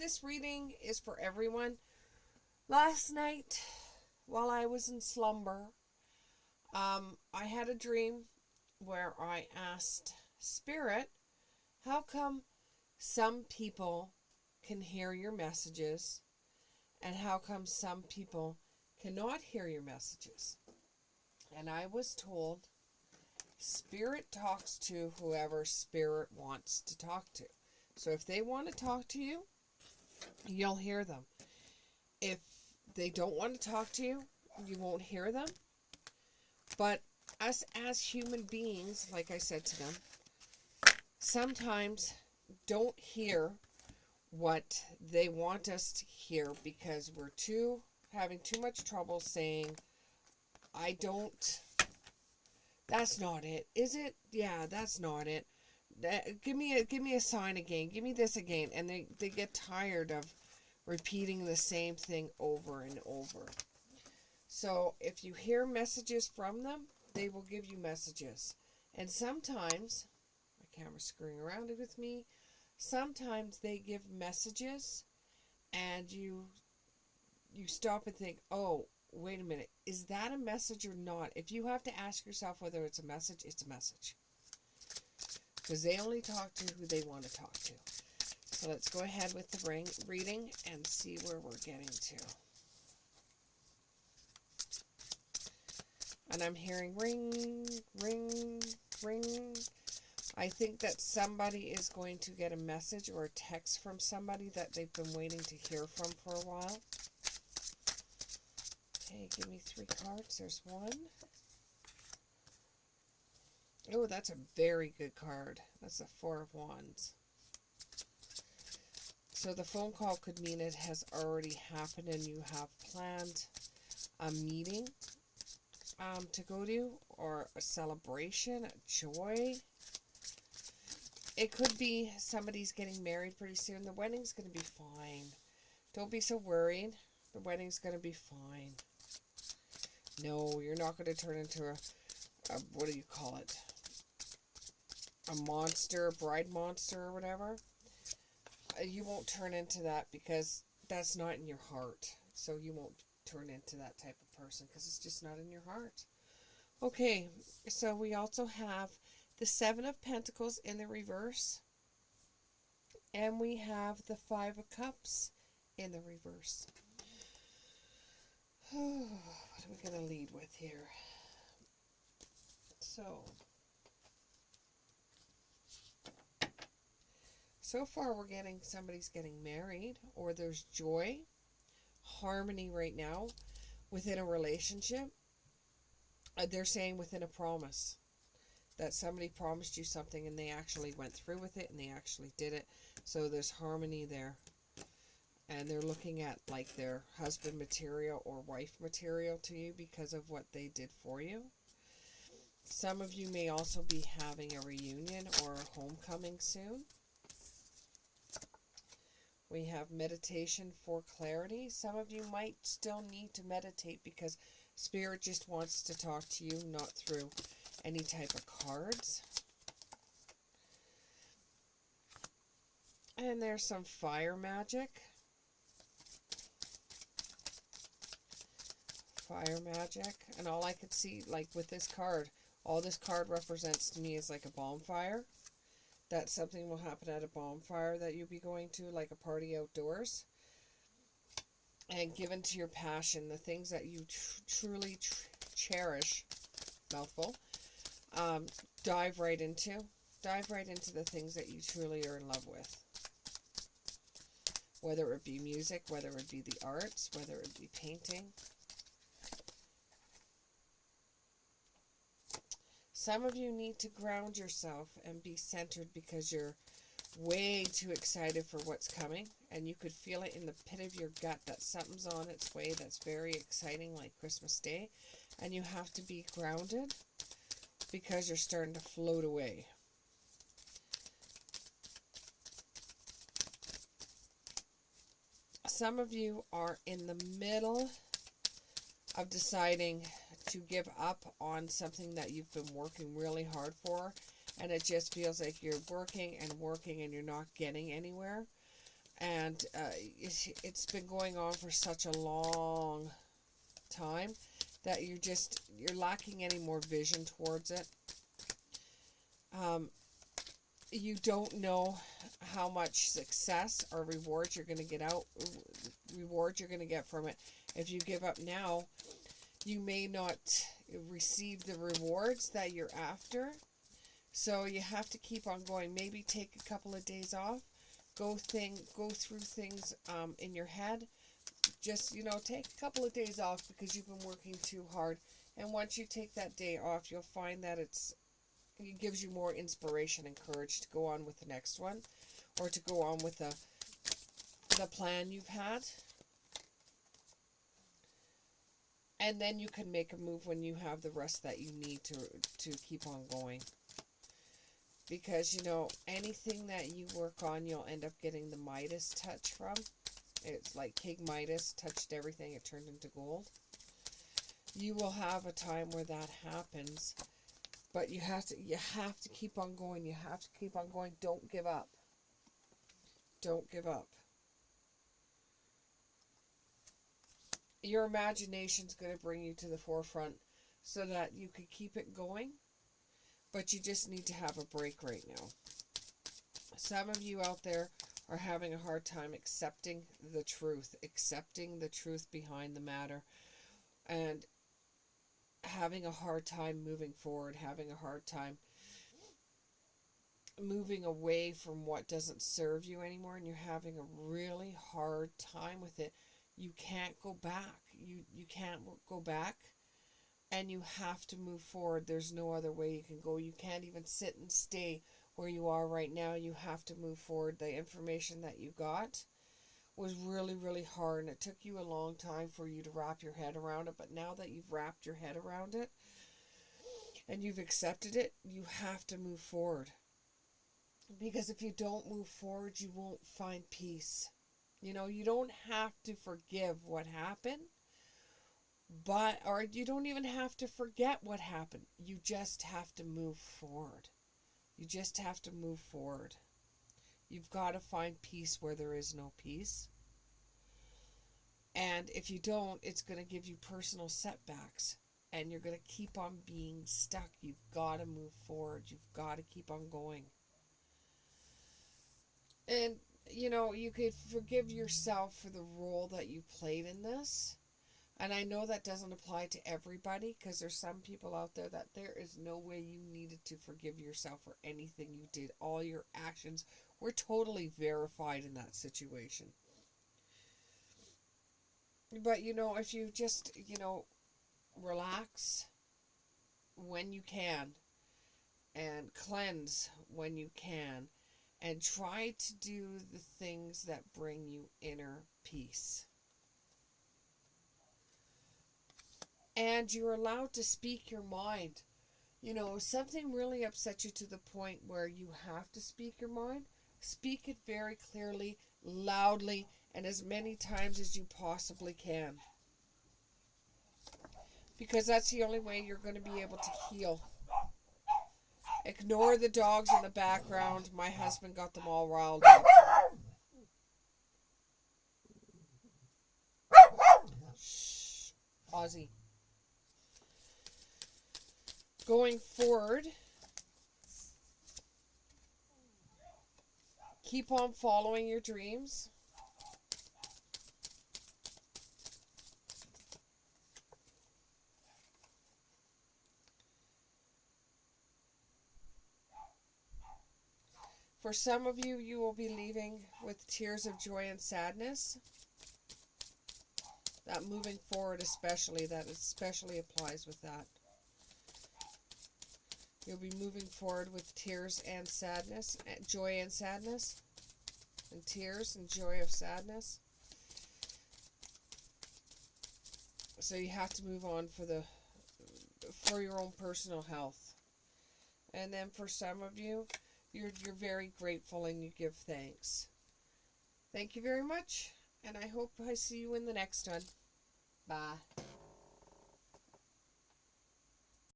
this reading is for everyone. Last night, while I was in slumber, I had a dream where I asked Spirit, how come some people can hear your messages and how come some people cannot hear your messages? And I was told Spirit talks to whoever Spirit wants to talk to. So if they want to talk to you, you'll hear them. If they don't want to talk to you, you won't hear them. But us as human beings, like I said to them, sometimes don't hear what they want us to hear because we're having too much trouble saying, I don't, that's not it. Is it? Yeah, that's not it. Give me a sign again. Give me this again. And they get tired of repeating the same thing over and over. So if you hear messages from them, they will give you messages. And sometimes, my camera's screwing around with me, sometimes they give messages and you stop and think, oh, wait a minute, is that a message or not? If you have to ask yourself whether it's a message, it's a message. Because they only talk to who they want to talk to. So let's go ahead with the reading and see where we're getting to. And I'm hearing ring, ring, ring. I think that somebody is going to get a message or a text from somebody that they've been waiting to hear from for a while. Okay, give me 3 cards. There's 1. Oh, that's a very good card. That's the 4 of Wands. So the phone call could mean it has already happened and you have planned a meeting to go to, or a celebration, a joy. It could be somebody's getting married pretty soon. The wedding's going to be fine. Don't be so worried. The wedding's going to be fine. No, you're not going to turn into a what do you call it? A monster, a bride monster or whatever. You won't turn into that because that's not in your heart. So you won't turn into that type of person because it's just not in your heart. Okay, so we also have the 7 of Pentacles in the reverse. And we have the 5 of Cups in the reverse. What are we going to lead with here? So far we're getting somebody's getting married, or there's joy, harmony right now within a relationship. They're saying within a promise that somebody promised you something and they actually went through with it and they actually did it. So there's harmony there. And they're looking at like their husband material or wife material to you because of what they did for you. Some of you may also be having a reunion or a homecoming soon. We have meditation for clarity. Some of you might still need to meditate because Spirit just wants to talk to you, not through any type of cards. And there's some fire magic. Fire magic. And all I could see, like with this card, all this card represents to me is like a bonfire. That something will happen at a bonfire that you'll be going to, like a party outdoors. And given to your passion, the things that you truly cherish, mouthful, dive right into. Dive right into the things that you truly are in love with. Whether it be music, whether it be the arts, whether it be painting. Some of you need to ground yourself and be centered because you're way too excited for what's coming, and you could feel it in the pit of your gut that something's on its way that's very exciting, like Christmas Day, and you have to be grounded because you're starting to float away. Some of you are in the middle of deciding to give up on something that you've been working really hard for, and it just feels like you're working and working and you're not getting anywhere. And it's been going on for such a long time that you're lacking any more vision towards it. You don't know how much success or rewards you're going to get from it. If you give up now, you may not receive the rewards that you're after. So you have to keep on going. Maybe take a couple of days off. Go through things in your head. Just, take a couple of days off because you've been working too hard. And once you take that day off, you'll find that it gives you more inspiration and courage to go on with the next one, or to go on with the plan you've had. And then you can make a move when you have the rest that you need to keep on going. Because, anything that you work on, you'll end up getting the Midas touch from. It's like King Midas touched everything, it turned into gold. You will have a time where that happens. But you have to keep on going. You have to keep on going. Don't give up. Don't give up. Your imagination's going to bring you to the forefront so that you can keep it going. But you just need to have a break right now. Some of you out there are having a hard time accepting the truth behind the matter, and having a hard time moving forward, having a hard time moving away from what doesn't serve you anymore, and you're having a really hard time with it. You can't go back. You can't go back, and you have to move forward. There's no other way you can go. You can't even sit and stay where you are right now. You have to move forward. The information that you got was really, really hard, and it took you a long time for you to wrap your head around it. But now that you've wrapped your head around it and you've accepted it, you have to move forward. Because if you don't move forward, you won't find peace. You don't have to forgive what happened, or you don't even have to forget what happened. You just have to move forward. You just have to move forward. You've got to find peace where there is no peace. And if you don't, it's going to give you personal setbacks. And you're going to keep on being stuck. You've got to move forward. You've got to keep on going. And, you could forgive yourself for the role that you played in this. And I know that doesn't apply to everybody, because there's some people out there that there is no way you needed to forgive yourself for anything you did. All your actions were totally verified in that situation. But, if you just, relax when you can, and cleanse when you can, and try to do the things that bring you inner peace. And you're allowed to speak your mind. If something really upsets you to the point where you have to speak your mind, speak it very clearly, loudly, and as many times as you possibly can. Because that's the only way you're going to be able to heal. Ignore the dogs in the background. My husband got them all riled up. Shh. Ozzy. Going forward, keep on following your dreams. For some of you, you will be leaving with tears of joy and sadness. That moving forward especially applies with that. You'll be moving forward with tears and sadness, joy and sadness, and tears and joy of sadness. So you have to move on for your own personal health. And then for some of you, you're very grateful and you give thanks. Thank you very much, and I hope I see you in the next one. Bye.